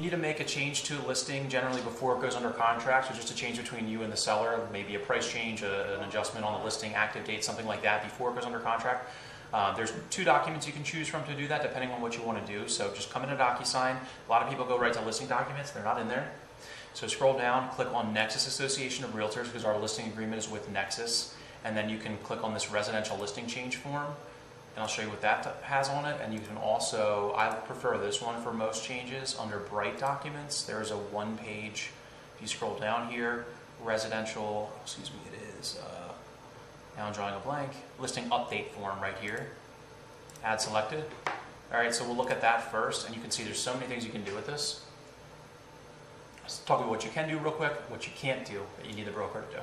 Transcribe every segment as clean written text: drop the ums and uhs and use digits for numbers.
need to make a change to a listing generally before it goes under contract, so just a change between you and the seller, maybe a price change, an adjustment on the listing, active date, something like that before it goes under contract. There's 2 documents you can choose from to do that depending on what you want to do. So just come into DocuSign. A lot of people go right to listing documents. They're not in there. So scroll down, click on Nexus Association of Realtors because our listing agreement is with Nexus. And then you can click on this residential listing change form. And I'll show you what that has on it. And you can also, I prefer this one for most changes, under Bright Documents. There's a 1-page, if you scroll down here, residential, excuse me, it is, now I'm drawing a blank, listing update form right here. Add selected. All right, so we'll look at that first, and you can see there's so many things you can do with this. Let's talk about what you can do real quick, what you can't do that you need the broker to do.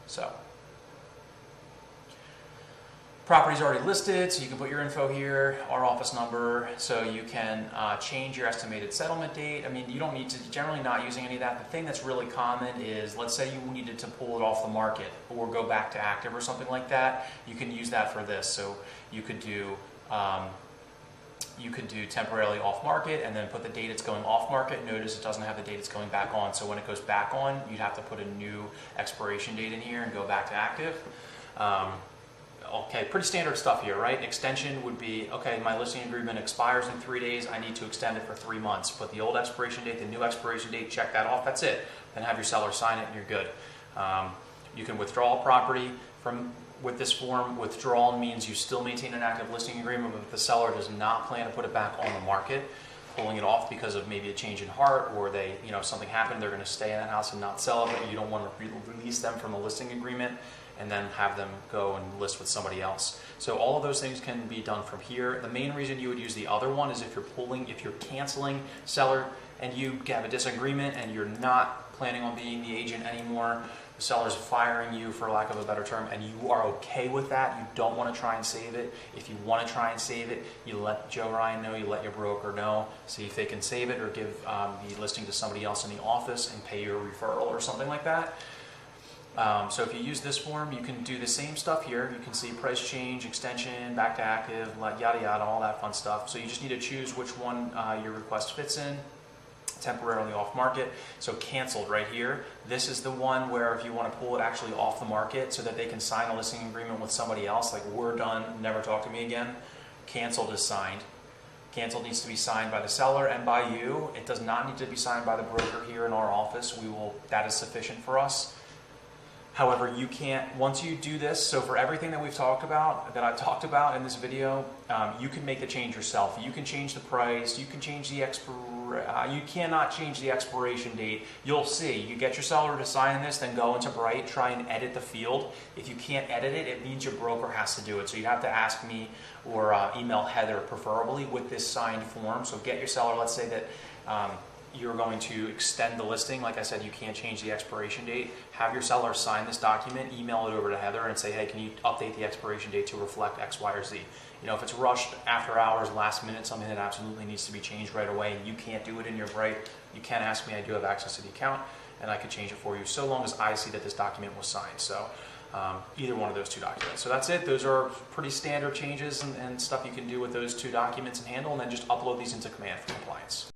So, property's already listed, so you can put your info here, our office number, so you can change your estimated settlement date. I mean, you don't need to, generally not using any of that. The thing that's really common is, let's say you needed to pull it off the market or go back to active or something like that, you can use that for this. So you could do temporarily off market and then put the date it's going off market. Notice it doesn't have the date it's going back on. So when it goes back on, you'd have to put a new expiration date in here and go back to active. Okay, pretty standard stuff here, right? Extension would be, okay, my listing agreement expires in 3 days. I need to extend it for 3 months. Put the old expiration date, the new expiration date, check that off. That's it. Then have your seller sign it and you're good. You can withdraw a property with this form. Withdrawal means you still maintain an active listing agreement, but the seller does not plan to put it back on the market. Pulling it off because of maybe a change in heart, or they, something happened, they're going to stay in that house and not sell it, but you don't want to release them from the listing agreement and then have them go and list with somebody else. So all of those things can be done from here. The main reason you would use the other one is if you're canceling seller and you have a disagreement and you're not planning on being the agent anymore, the seller's firing you, for lack of a better term, and you are okay with that, you don't want to try and save it. If you want to try and save it, you let Joe Ryan know, you let your broker know, see if they can save it or give the listing to somebody else in the office and pay you a referral or something like that. So if you use this form, you can do the same stuff here. You can see price change, extension, back to active, yada yada, all that fun stuff. So you just need to choose which one your request fits in. Temporarily off market, so canceled right here. This is the one where if you want to pull it actually off the market so that they can sign a listing agreement with somebody else, like we're done, never talk to me again. Canceled is signed. Canceled needs to be signed by the seller and by you. It does not need to be signed by the broker here in our office. That is sufficient for us. However, you can't, once you do this, so for everything that we've talked about, that I've talked about in this video, you can make the change yourself. You can change the price, you can change the you cannot change the expiration date. You'll see, you get your seller to sign this, then go into Bright, try and edit the field. If you can't edit it, it means your broker has to do it. So you have to ask me or email Heather preferably with this signed form. So get your seller, let's say that you're going to extend the listing. Like I said, you can't change the expiration date. Have your seller sign this document, email it over to Heather and say, hey, can you update the expiration date to reflect X, Y, or Z? If it's rushed after hours, last minute, something that absolutely needs to be changed right away, and you can't do it in your Bright, you can ask me. I do have access to the account, and I could change it for you so long as I see that this document was signed. So either one of those 2 documents. So that's it. Those are pretty standard changes and stuff you can do with those 2 documents and handle, and then just upload these into Command for compliance.